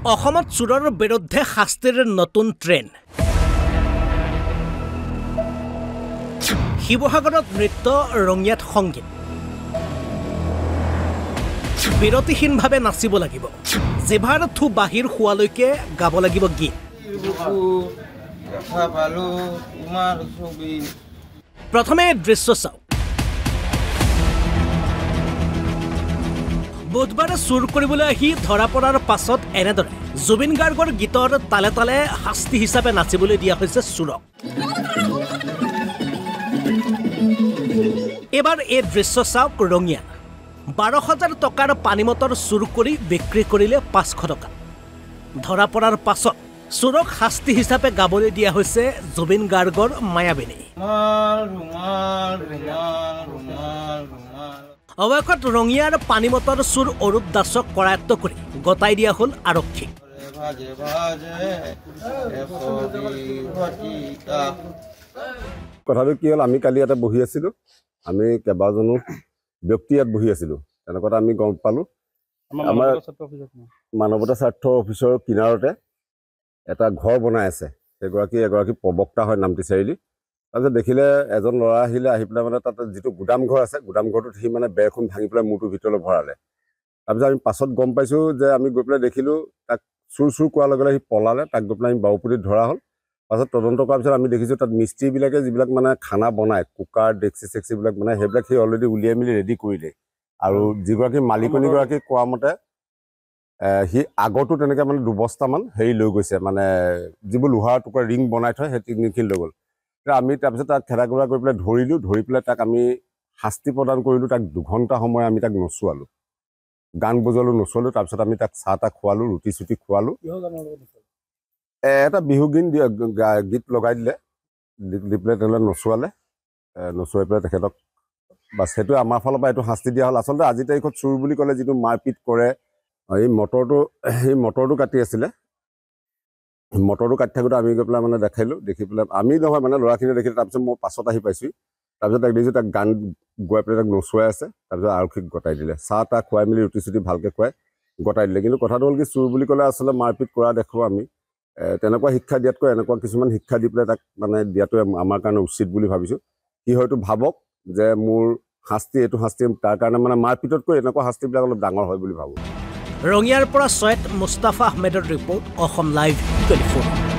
অসমত চুৰৰ বিৰুদ্ধে শাস্তিৰ নতুন ট্ৰেণ্ড শিৱসাগৰত নৃত্য ৰঙিয়াত সংগীত বিৰতিহীনভাৱে নাচিব লাগিব জিভাৰ থু বাহিৰ হোৱালৈকে গাব লাগিব গীত প্ৰথমে দৃশ্য চাওক বুধবাৰে চুৰ কৰিবলৈ আহি ধৰা পৰাৰ পাছত এনেদৰে জুবিন গাৰ্গৰ গীতৰ তালে তালে শাস্তি হিচাপে নাচিবলৈ দিয়া হৈছে চুৰক এবাৰ এই দৃশ্য চাওক ৰঙিয়া 12,000 টকাৰ পানী মটৰ চুৰ কৰি বিক্ৰী কৰিলে 500 টকা ধৰা পৰাৰ পাছত চুৰক শাস্তি হিচাপে গাবলৈ দিয়া হৈছে জুবিন গাৰ্গৰ মায়াবিনী অৱশেষত ৰঙিয়াৰ পানী মটৰ চুৰ অৰূপ দাসক কৰায়ত্ব কৰি গতাই দিয়া হ'ল আৰক্ষীক কথাটো কি হ'ল আমি কালি ইয়াতে বহি আছিলোঁ আমি কেইবাজনো ব্যক্তি ইয়াত বহি আছিলোঁ তেনেকুৱাতে আমি গম পালোঁ আমাৰ মানৱতা স্বাৰ্থ অফিচৰ কিনাৰতে এটা ঘৰ বনাই আছে এগৰাকী প্ৰবক্তা হয় নামটি চাৰিআলি তাৰপিছত দেখিলে এজন ল'ৰা আহিলে আহি পেলাই মানে তাতে যিটো গুদাম ঘৰ আছে গুদাম ঘৰটোত সি মানে বেৰখন ভাঙি পেলাই মূৰটো ভিতৰলৈ ভৰালে তাৰপিছত আমি পাছত গম পাইছোঁ যে আমি গৈ পেলাই দেখিলোঁ তাক চুৰ কোৱাৰ লগে লগে সি পলালে তাক গৈ পেলাই আমি বাওপুতিত ধৰা হ'ল পাছত তদন্ত কৰাৰ পিছত আমি দেখিছোঁ তাত মিস্ত্ৰীবিলাকে যিবিলাক মানে খানা বনায় কুকাৰ ডেক্সি চেক্সিবিলাক মানে সেইবিলাক সি অলৰেডি উলিয়াই মেলি ৰেডি কৰিলে আৰু যিগৰাকী মালিকনীগৰাকী কোৱা মতে সি আগতো তেনেকৈ মানে 2 বস্তামান হেৰি লৈ গৈছে মানে যিবোৰ লোহাৰ টুকুৰা ৰিং বনাই থয় সেই টিকনিকখিনি লৈ গ'ল আমি তাৰপিছত তাক খেদা কুৰা কৰি পেলাই ধৰি পেলাই তাক আমি শাস্তি প্ৰদান কৰিলোঁ তাক 2 ঘণ্টা সময় আমি তাক নচুৱালোঁ গান বজোৱালোঁ নচুৱালোঁ তাৰপিছত আমি তাক চাহ তাহ খোৱালোঁ ৰুটি চুটি খোৱালোঁ এটা বিহু গীত লগাই দিলে দি পেলাই তেনেহ'লে নচুৱাই পেলাই তেখেতক বাছ সেইটোৱে আমাৰ ফালৰ পৰা এইটো শাস্তি দিয়া হ'ল আচলতে আজিৰ তাৰিখত চুৰ বুলি ক'লে যিটো মাৰপিট কৰে এই মটৰটো কাটি আছিলে মটৰটো কাটি থাকোঁতে আমি গৈ পেলাই মানে দেখাইলোঁ দেখি পেলাই আমি নহয় মানে ল'ৰাখিনিয়ে দেখিলোঁ তাৰপিছত মই পাছত আহি পাইছোঁ তাৰপিছত তাক দেখিছোঁ তাক গান গোৱাই পেলাই তাক নচুৱাই আছে তাৰপিছত আৰক্ষীক গতাই দিলে চাহ তাহ খুৱাই মেলি ৰুটি চুটি ভালকৈ খুৱাই গতাই দিলে কিন্তু কথাটো হ'ল কি চুৰ বুলি ক'লে আচলতে মাৰপিট কৰা দেখোঁ আমি তেনেকুৱা শিক্ষা দিয়াতকৈ এনেকুৱা কিছুমান শিক্ষা দি পেলাই তাক মানে দিয়াটো আমাৰ কাৰণে উচিত বুলি ভাবিছোঁ সি হয়তো ভাবক যে মোৰ শাস্তি এইটো শাস্তি তাৰ কাৰণে মানে মাৰপিটতকৈ এনেকুৱা শাস্তিবিলাক অলপ ডাঙৰ হয় বুলি ভাবোঁ ৰঙিয়াৰ পৰা ছৈয়দ মুস্তাফা আহমেদৰ ৰিপৰ্ট অসম লাইভ 24